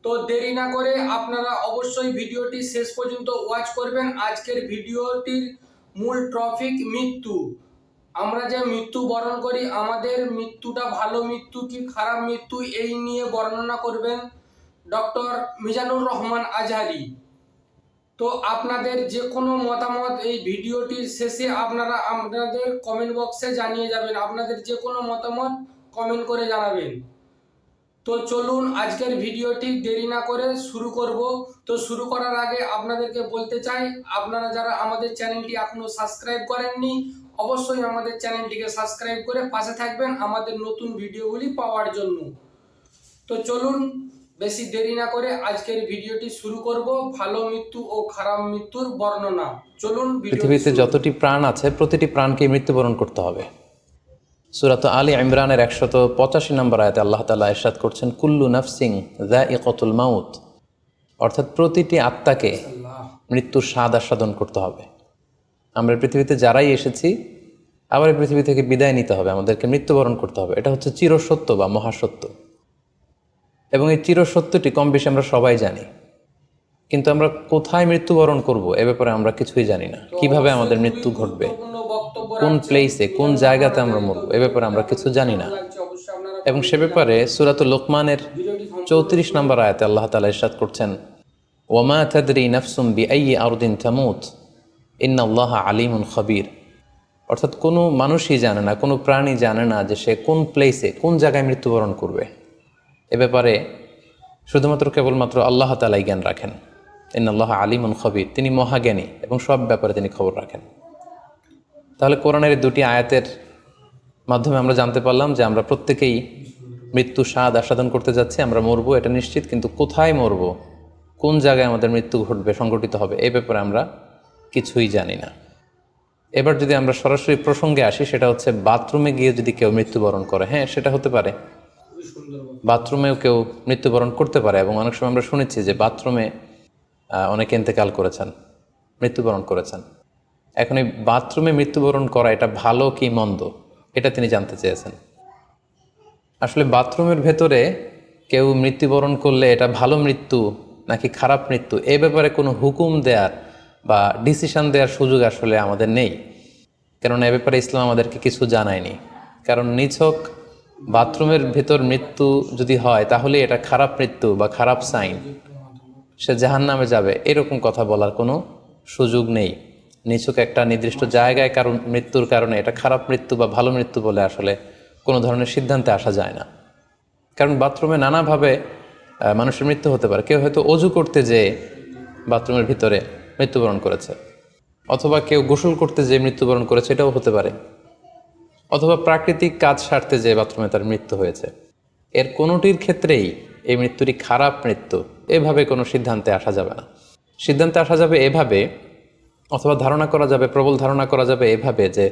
তো দেরি না করে আপনারা অবশ্যই ভিডিওটি শেষ পর্যন্ত ওয়াচ করবেন। আজকের ভিডিওটির মূল টপিক মৃত্যু। আমরা যে মৃত্যু বরণ করি, আমাদের মৃত্যুটা ভালো মৃত্যু কি খারাপ মৃত্যু, এই নিয়ে বর্ণনা করবেন ডক্টর মিজানুর রহমান আজহারি। তো আপনাদের যে কোনো মতামত এই ভিডিওটির শেষে আপনারা আপনাদের কমেন্ট বক্সে জানিয়ে যাবেন। আপনাদের যে কোনো মতামত কমেন্ট করে জানাবেন। তো চলুন আজকের ভিডিওটি দেরি না করে শুরু করব। তো শুরু করার আগে আপনাদেরকে বলতে চাই, আপনারা যারা আমাদের চ্যানেলটি এখনো সাবস্ক্রাইব করেননি, অবশ্যই আমাদের চ্যানেলটিকে সাবস্ক্রাইব করে পাশে থাকবেন আমাদের নতুন ভিডিওগুলি পাওয়ার জন্য। তো চলুন বেশি দেরি না করে আজকের ভিডিওটি শুরু করব, ভালো মৃত্যু ও খারাপ মৃত্যুর বর্ণনা। চলুন। পৃথিবীতে যতটি প্রাণ আছে প্রতিটি প্রাণকে মৃত্যুবরণ করতে হবে। সূরাত আলী ইমরানের 185 নম্বর আয়াতে আল্লাহ তাআলা ইরশাদ করছেন, কুল্লু নাফসিন যায়িকাতুল মাউত, অর্থাৎ প্রতিটি আত্মাকে মৃত্যুর স্বাদ আস্বাদন করতে হবে। আমরা পৃথিবীতে যারাই এসেছি আবার এই পৃথিবী থেকে বিদায় নিতে হবে, আমাদেরকে মৃত্যুবরণ করতে হবে। এটা হচ্ছে চিরসত্য বা মহাসত্য, এবং এই চিরসত্যটি কম বেশি আমরা সবাই জানি। কিন্তু আমরা কোথায় মৃত্যুবরণ করব এ ব্যাপারে আমরা কিছুই জানি না। কিভাবে আমাদের মৃত্যু ঘটবে, কোন প্লেসে, কোন জায়গাতে আমরা মরব এ ব্যাপারে আমরা কিছু জানি না। এবং সে ব্যাপারে সূরাতুল লোকমানের 34 নম্বর আয়াতে আল্লাহ তাআলা ইরশাদ করছেন, ওয়ামা তাদরি নাফসুম বিআইয়ি আরদিন তামুত ইন্নাল্লাহা আলিমুন খাবীর। অর্থাৎ কোনো মানুষই জানে না, কোনো প্রাণী জানে না যে সে কোন প্লেসে, কোন জায়গায় মৃত্যুবরণ করবে। এ ব্যাপারে শুধুমাত্র কেবলমাত্র আল্লাহ তাআলাই জ্ঞান রাখেন। ইন্নাল্লাহা আলিমুন খাবীর, তিনি মহাজ্ঞানী এবং সব ব্যাপারে তিনি খবর রাখেন। তাহলে কোরআনের দুটি আয়াতের মাধ্যমে আমরা জানতে পারলাম যে আমরা প্রত্যেকেই মৃত্যু স্বাদ আস্বাদন করতে যাচ্ছি, আমরা মরবো এটা নিশ্চিত, কিন্তু কোথায় মরবো, কোন জায়গায় আমাদের মৃত্যু ঘটবে, সংঘটিত হবে, এই ব্যাপারে আমরা কিছুই জানি না। এবার যদি আমরা সরাসরি প্রসঙ্গে আসি, সেটা হচ্ছে বাথরুমে গিয়ে যদি কেউ মৃত্যুবরণ করে, হ্যাঁ সেটা হতে পারে, বাথরুমেও কেউ মৃত্যুবরণ করতে পারে। এবং অনেক সময় আমরা শুনেছি যে বাথরুমে অনেকে ইন্তেকাল করেছেন, মৃত্যুবরণ করেছেন। এখন এই বাথরুমে মৃত্যুবরণ করা এটা ভালো কি মন্দ, এটা তিনি জানতে চেয়েছেন। আসলে বাথরুমের ভেতরে কেউ মৃত্যুবরণ করলে এটা ভালো মৃত্যু নাকি খারাপ মৃত্যু, এ ব্যাপারে কোনো হুকুম দেওয়ার বা ডিসিশন দেওয়ার সুযোগ আসলে আমাদের নেই, কেননা এ ব্যাপারে ইসলাম আমাদেরকে কিছু জানায়নি। কারণ নিছক বাথরুমের ভেতর মৃত্যু যদি হয় তাহলে এটা খারাপ মৃত্যু বা খারাপ সাইন, সে জাহান্নামে যাবে, এরকম কথা বলার কোনো সুযোগ নেই। নিছক একটা নির্দিষ্ট জায়গায় কারণ মৃত্যুর কারণে এটা খারাপ মৃত্যু বা ভালো মৃত্যু বলে আসলে কোনো ধরনের সিদ্ধান্তে আসা যায় না। কারণ বাথরুমে নানাভাবে মানুষের মৃত্যু হতে পারে। কেউ হয়তো অজু করতে যেয়ে বাথরুমের ভিতরে মৃত্যুবরণ করেছে, অথবা কেউ গোসল করতে যেয়ে মৃত্যুবরণ করেছে, এটাও হতে পারে, অথবা প্রাকৃতিক কাজ সারতে যেয়ে বাথরুমে তার মৃত্যু হয়েছে। এর কোনোটির ক্ষেত্রেই এই মৃত্যুটি খারাপ মৃত্যু এভাবে কোনো সিদ্ধান্তে আসা যাবে না। সিদ্ধান্তে আসা যাবে এভাবে, অথবা ধারণা করা যাবে, প্রবল ধারণা করা যাবে এভাবে যে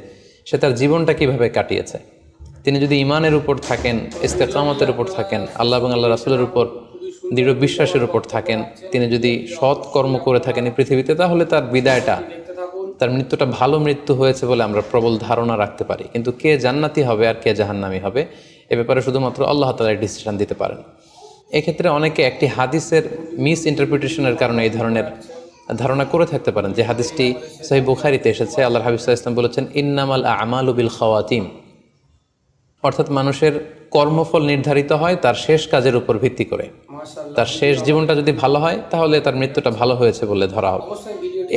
সে তার জীবনটা কিভাবে কাটিয়েছে। তিনি যদি ইমানের উপর থাকেন, ইস্তেকামতের উপর থাকেন, আল্লাহ এবং আল্লাহ রাসূলের উপর দৃঢ় বিশ্বাসের উপর থাকেন, তিনি যদি সৎ কর্ম করে থাকেন এই পৃথিবীতে, তাহলে তার বিদায়টা, তার মৃত্যুটা ভালো মৃত্যু হয়েছে বলে আমরা প্রবল ধারণা রাখতে পারি। কিন্তু কে জান্নাতি হবে আর কে জাহান্নামী হবে এ ব্যাপারে শুধুমাত্র আল্লাহ তাআলা ডিসিশন দিতে পারেন। এক্ষেত্রে অনেকে একটি হাদিসের মিস ইন্টারপ্রিটেশনের কারণে এই ধরনের ধারণা করে থাকতে পারেন যে হাদিসটি সহিহ বুখারীতে এসেছে। আল্লাহর হাবিব সাল্লাল্লাহু আলাইহি ওয়াসাল্লাম বলেছেন, ইন্নামাল আমালু বিল খাওয়াতিম, অর্থাৎ মানুষের কর্মফল নির্ধারিত হয় তার শেষ কাজের উপর ভিত্তি করে। তার শেষ জীবনটা যদি ভালো হয় তাহলে তার মৃত্যুটা ভালো হয়েছে বলে ধরা হবে।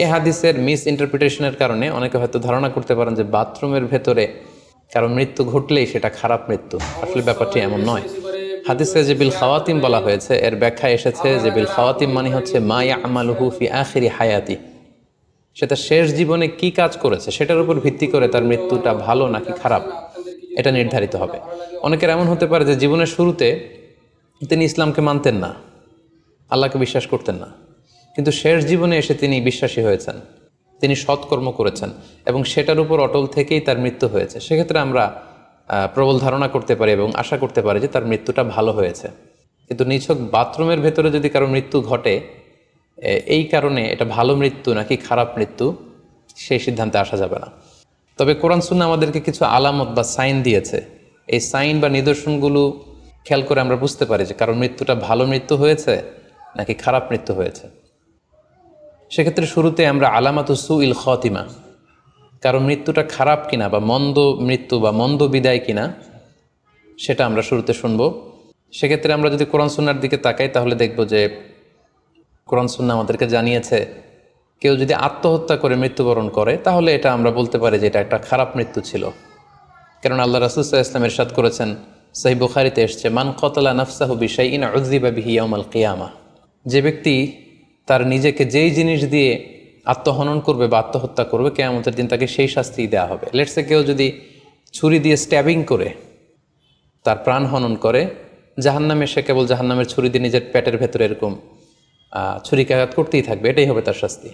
এই হাদিসের মিস ইন্টারপ্রিটেশনের কারণে অনেকে হয়তো ধারণা করতে পারেন যে বাথরুমের ভেতরে কারো মৃত্যু ঘটলেই সেটা খারাপ মৃত্যু। আসলে ব্যাপারটি এমন নয়। হাদিসে যে বিল খাওয়াতিম বলা হয়েছে, এর ব্যাখ্যা এসেছে যে বিল খাওয়াতিম মানে হচ্ছে মা ইয়ামালুহু ফি আখিরি হায়াতি, সেটা শেষ জীবনে কি কাজ করেছে সেটার উপর ভিত্তি করে তার মৃত্যুটা ভালো নাকি খারাপ এটা নির্ধারিত হবে। অনেকের এমন হতে পারে যে জীবনের শুরুতে তিনি ইসলামকে মানতেন না, আল্লাহকে বিশ্বাস করতেন না, কিন্তু শেষ জীবনে এসে তিনি বিশ্বাসী হয়েছেন, তিনি সৎকর্ম করেছেন এবং সেটার উপর অটল থেকেই তার মৃত্যু হয়েছে। সেক্ষেত্রে আমরা প্রবল ধারণা করতে পারি এবং আশা করতে পারি যে তার মৃত্যুটা ভালো হয়েছে। কিন্তু নিছক বাথরুমের ভেতরে যদি কারো মৃত্যু ঘটে, এই কারণে এটা ভালো মৃত্যু নাকি খারাপ মৃত্যু সেই সিদ্ধান্তে আসা যাবে না। তবে কোরআন সুন্নাহ আমাদেরকে কিছু আলামত বা সাইন দিয়েছে। এই সাইন বা নিদর্শনগুলো খেয়াল করে আমরা বুঝতে পারি যে কারো মৃত্যুটা ভালো মৃত্যু হয়েছে নাকি খারাপ মৃত্যু হয়েছে। সেক্ষেত্রে শুরুতে আমরা আলামাতু সুইল খাতিমা, কারণ মৃত্যুটা খারাপ কিনা বা মন্দ মৃত্যু বা মন্দ বিদায় কিনা সেটা আমরা শুরুতে শুনব। সেক্ষেত্রে আমরা যদি কোরআন সুন্নাহর দিকে তাকাই তাহলে দেখব যে কোরআন সুন্নাহ আমাদেরকে জানিয়েছে কেউ যদি আত্মহত্যা করে মৃত্যুবরণ করে তাহলে এটা আমরা বলতে পারি যে এটা একটা খারাপ মৃত্যু ছিল। কারণ আল্লাহ রাসূল সাল্লাল্লাহু আলাইহি ওয়াসাল্লাম ইরশাদ করেছেন, সহিহ বুখারীতে এসেছে, মান কতালা নাফসাহু বিশাইইন উযযিবা বিহি ইয়াউমাল কিয়ামা, যে ব্যক্তি তার নিজেকে যেই জিনিস দিয়ে আত্মহনন করবে বা আত্মহত্যা করবে কিয়ামতের দিন তাকে সেই শাস্তিই দেওয়া হবে। লেটসে কেউ যদি ছুরি দিয়ে স্ট্যাবিং করে তার প্রাণ হনন করে, জাহান্নামে সে কেবল জাহান্নামের ছুরি দিয়ে নিজের পেটের ভেতরে এরকম ছুরিকাঘাত করতেই থাকবে, এটাই হবে তার শাস্তি।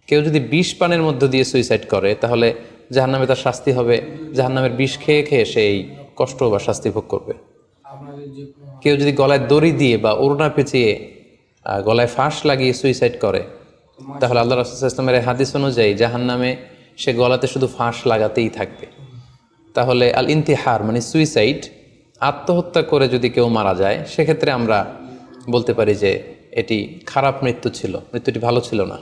কেউ যদি বিষ পানের মধ্য দিয়ে সুইসাইড করে তাহলে জাহান্নামে তার শাস্তি হবে জাহান্নামের বিষ খেয়ে খেয়ে সেই কষ্ট বা শাস্তি ভোগ করবে। কেউ যদি গলায় দড়ি দিয়ে বা ওড়না পেঁচিয়ে গলায় ফাঁস লাগিয়ে সুইসাইড করে তাহলে আল্লাহ রাসূল সাল্লাল্লাহু আলাইহি ওয়াসাল্লামের হাদিস অনুযায়ী জাহান্নামে সে গলাতে শুধু ফাঁস লাগাতেই থাকবে। তাহলে আল ইন্তিহার মানে সুইসাইড, আত্মহত্যা করে যদি কেউ মারা যায় সেক্ষেত্রে আমরা বলতে পারি যে এটি খারাপ মৃত্যু ছিল, মৃত্যুটি ভালো ছিল না।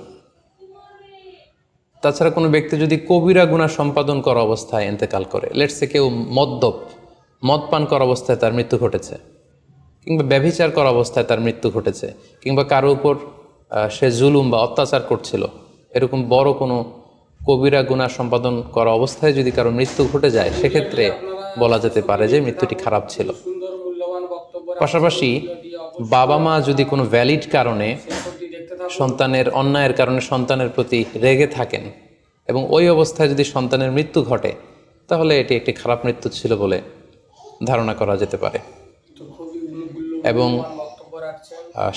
তাছাড়া কোনো ব্যক্তি যদি কবিরা গুনাহ সম্পাদন করা অবস্থায় ইন্তেকাল করে, লেটসে কেউ মদ পান করা অবস্থায় তার মৃত্যু ঘটেছে, কিংবা ব্যভিচার করা অবস্থায় তার মৃত্যু ঘটেছে, কিংবা কারো উপর সে জুলুম বা অত্যাচার করছিল, এরকম বড় কোনো কবিরা গুনাহ সম্পাদন করা অবস্থায় যদি কারো মৃত্যু ঘটে যায় সেক্ষেত্রে বলা যেতে পারে যে মৃত্যুটি খারাপ ছিল। পাশাপাশি বাবা মা যদি কোনো ভ্যালিড কারণে সন্তানের অন্যায়ের কারণে সন্তানের প্রতি রেগে থাকেন এবং ওই অবস্থায় যদি সন্তানের মৃত্যু ঘটে তাহলে এটি একটি খারাপ মৃত্যু ছিল বলে ধারণা করা যেতে পারে। এবং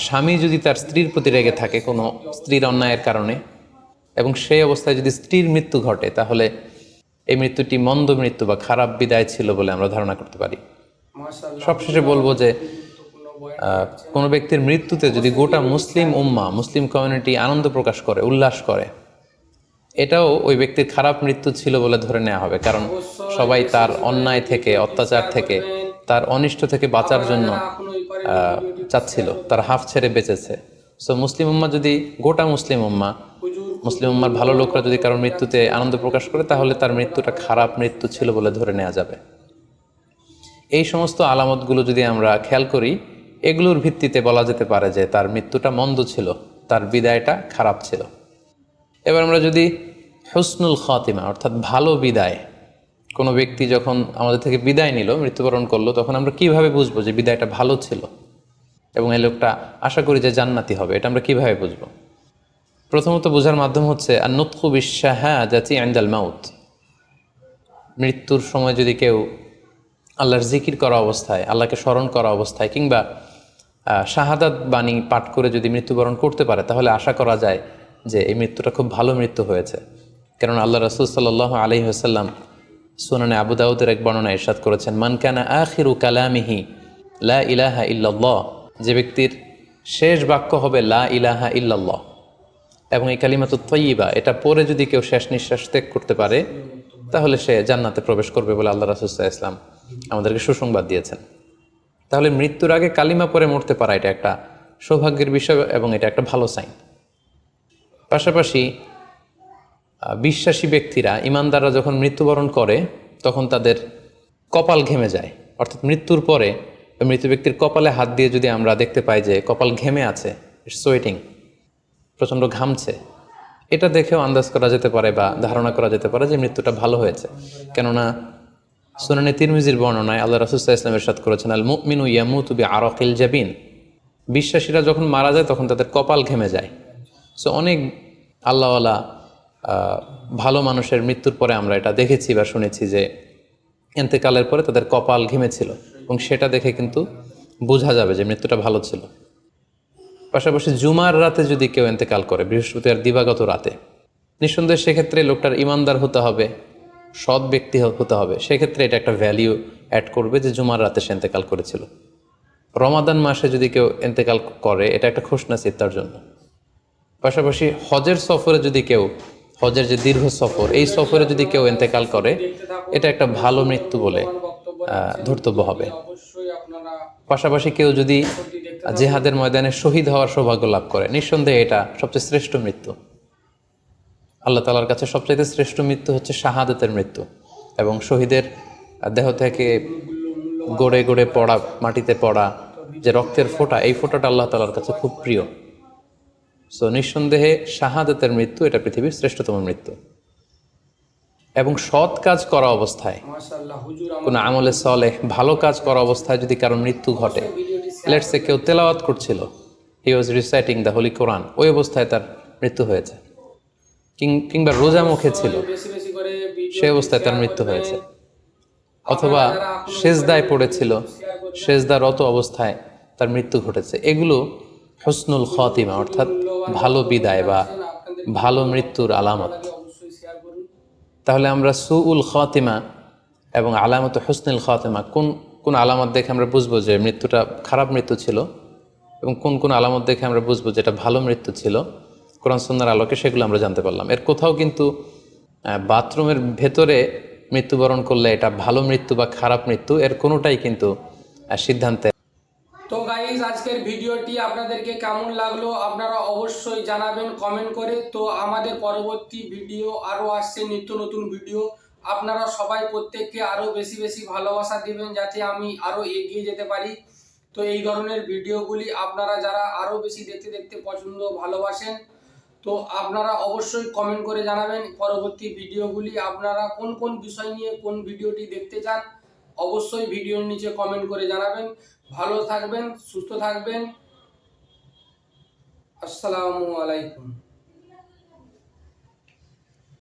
স্বামী যদি তার স্ত্রীর প্রতি রেগে থাকে কোনো স্ত্রীর অন্যায়ের কারণে এবং সেই অবস্থায় যদি স্ত্রীর মৃত্যু ঘটে তাহলে এই মৃত্যুটি মন্দ মৃত্যু বা খারাপ বিদায় ছিল বলে আমরা ধারণা করতে পারি। সবশেষে বলবো যে কোনো ব্যক্তির মৃত্যুতে যদি গোটা মুসলিম কমিউনিটি আনন্দ প্রকাশ করে, উল্লাস করে, এটাও ওই ব্যক্তির খারাপ মৃত্যু ছিল বলে ধরে নেওয়া হবে, কারণ সবাই তার অন্যায় থেকে, অত্যাচার থেকে, তার অনিষ্ট থেকে বাঁচার জন্য চাচ্ছিল, তার হাফ ছেড়ে বেঁচেছে। সো গোটা মুসলিম উম্মার ভালো লোকরা যদি কারোর মৃত্যুতে আনন্দ প্রকাশ করে তাহলে তার মৃত্যুটা খারাপ মৃত্যু ছিল বলে ধরে নেওয়া যাবে। এই সমস্ত আলামতগুলো যদি আমরা খেয়াল করি, এগুলোর ভিত্তিতে বলা যেতে পারে যে তার মৃত্যুটা মন্দ ছিল, তার বিদায়টা খারাপ ছিল। এবার আমরা যদি হুসনুল খাতিমা অর্থাৎ ভালো বিদায়, কোনো ব্যক্তি যখন আমাদের থেকে বিদায় নিল, মৃত্যুবরণ করলো, তখন আমরা কিভাবে বুঝবো যে বিদায়টা ভালো ছিল এবং এই লোকটা আশা করি যে জান্নাতি হবে, এটা আমরা কিভাবে বুঝবো? প্রথমত বোঝার মাধ্যম হচ্ছে আন-নুতকু বিশ-শাহাদাতি ইনদাল মাউত। মৃত্যুর সময় যদি কেউ আল্লাহর জিকির করা অবস্থায়, আল্লাহকে স্মরণ করা অবস্থায় কিংবা শাহাদাত বাণী পাঠ করে যদি মৃত্যুবরণ করতে পারে তাহলে আশা করা যায় যে এই মৃত্যুটা খুব ভালো মৃত্যু হয়েছে। কারণ আল্লাহ রাসূল সাল্লাল্লাহু আলাইহি ওয়াসাল্লাম সুনানে আবু দাউদের এক বর্ণনায় ইরশাদ করেছেন, মান কানা আখিরু কালামিহি লা ইলাহা ইল্লাল্লাহ, যে ব্যক্তির শেষ বাক্য হবে লা ইলাহা ইল্লাল্লাহ এবং এই কালিমাতুত তাইয়্যিবা, এটা পরে যদি কেউ শেষ নিঃশ্বাস ত্যাগ করতে পারে তাহলে সে জান্নাতে প্রবেশ করবে বলে আল্লাহ রাসূল সাল্লাল্লাহু আলাইহি ওয়াসাল্লাম আমাদেরকে সুসংবাদ দিয়েছেন। তাহলে মৃত্যুর আগে কালিমা পরে মরতে পারা এটা একটা সৌভাগ্যের বিষয় এবং এটা একটা ভালো সাইন। পাশাপাশি বিশ্বাসী ব্যক্তিরা, ইমানদাররা যখন মৃত্যুবরণ করে তখন তাদের কপাল ঘেমে যায়, অর্থাৎ মৃত্যুর পরে মৃত ব্যক্তির কপালে হাত দিয়ে যদি আমরা দেখতে পাই যে কপাল ঘেমে আছে, সোয়েটিং, প্রচণ্ড ঘামছে, এটা দেখেও আন্দাজ করা যেতে পারে বা ধারণা করা যেতে পারে যে মৃত্যুটা ভালো হয়েছে। কেননা সুনানে তিরমিজির বর্ণনায় আল্লাহ রাসূল সাল্লাল্লাহু আলাইহি ওয়াসাল্লাম ইরশাদ করেছেন, আল মুমিনু ইয়ামুতু বিআরাকিল জাবিন, বিশ্বাসীরা যখন মারা যায় তখন তাদের কপাল ঘেমে যায়। সো অনেক আল্লাহওয়ালা ভালো মানুষের মৃত্যুর পরে আমরা এটা দেখেছি বা শুনেছি যে ইন্তেকালের পরে তাদের কপাল ঘেমেছিল এবং সেটা দেখে কিন্তু বোঝা যাবে যে মৃত্যুটা ভালো ছিল। পাশাপাশি জুমার রাতে যদি কেউ ইন্তেকাল করে, বৃহস্পতিবার দিবাগত রাতে, নিঃসন্দেহে সেক্ষেত্রে লোকটার ইমানদার হতে হবে, সৎ ব্যক্তি হতে হবে। সেক্ষেত্রে এটা একটা ভ্যালিউ অ্যাড করবে যে জুমার রাতে সে ইন্তেকাল করেছিল। রমাদান মাসে যদি কেউ ইন্তেকাল করে এটা একটা খুশনসিব তার জন্য। পাশাপাশি হজের সফরে যদি কেউ, হজের যে দীর্ঘ সফর, এই সফরে যদি কেউ ইন্তেকাল করে এটা একটা ভালো মৃত্যু বলে ধর্তব্য হবে। পাশাপাশি কেউ যদি জিহাদের ময়দানে শহীদ হওয়ার সৌভাগ্য লাভ করে। নিঃসন্দেহে এটা সবচেয়ে শ্রেষ্ঠ মৃত্যু। আল্লাহ তাআলার কাছে সবচাইতে শ্রেষ্ঠ মৃত্যু হচ্ছে শাহাদাতের মৃত্যু, এবং শহীদের দেহ থেকে গড়ে গড়ে পড়া, মাটিতে পড়া যে রক্তের ফোঁটা, এই ফোঁটাটা আল্লাহ তাআলার কাছে খুব প্রিয়। সো নিঃসন্দেহে শাহাদাতের মৃত্যু এটা পৃথিবীর শ্রেষ্ঠতম মৃত্যু। এবং সৎ কাজ করা অবস্থায়, মাশাআল্লাহ হুজুর কোনো আমলে সলেহ ভালো কাজ করা অবস্থায় যদি কারো মৃত্যু ঘটে, লেটস সে কেউ তেলাওয়াত করছিল, হি ওয়াজ রিসাইটিং দ্য হোলি কোরআন, ওই অবস্থায় তার মৃত্যু হয়েছে, কিংবা রোজা মুখে ছিল, বেশি বেশি করে সে অবস্থায় তার মৃত্যু হয়েছে, অথবা সেজদায় পড়েছিল, সেজদারত অবস্থায় তার মৃত্যু ঘটেছে। এগুলো হুসনুল খাতিমা, অর্থাৎ ভালো বিদায় বা ভালো মৃত্যুর আলামত। অবশ্যই শেয়ার করুন। তাহলে আমরা সুউল খাতিমা এবং আলামত হুসনুল খাতিমা কোন কোন আলামত দেখে আমরা বুঝবো যে মৃত্যুটা খারাপ মৃত্যু ছিল, এবং কোন কোন আলামত দেখে আমরা বুঝবো যে এটা ভালো মৃত্যু ছিল, কোরআন সুন্নাহর আলোকে সেগুলো আমরা জানতে পারলাম। এর কোথাও কিন্তু বাথরুমের ভেতরে মৃত্যুবরণ করলে এটা ভালো মৃত্যু বা খারাপ মৃত্যু, এর কোনোটাই কিন্তু সিদ্ধান্তে। তো গাইজ, আজকের ভিডিওটি আপনাদেরকে কেমন লাগলো আপনারা অবশ্যই জানাবেন কমেন্ট করে। তো আমাদের পরবর্তী ভিডিও আরও আসছে, নিত্য নতুন ভিডিও। আপনারা সবাই প্রত্যেককে আরও বেশি বেশি ভালোবাসা দিবেন যাতে আমি আরও এগিয়ে যেতে পারি। তো এই ধরনের ভিডিওগুলি আপনারা যারা আরও বেশি দেখতে দেখতে পছন্দ ভালোবাসেন, তো আপনারা অবশ্যই কমেন্ট করে জানাবেন পরবর্তী ভিডিওগুলি আপনারা কোন কোন বিষয় নিয়ে কোন ভিডিওটি দেখতে চান। অবশ্যই ভিডিওর নিচে কমেন্ট করে জানাবেন। ভালো থাকবেন, সুস্থ থাকবেন। আসসালামু আলাইকুম।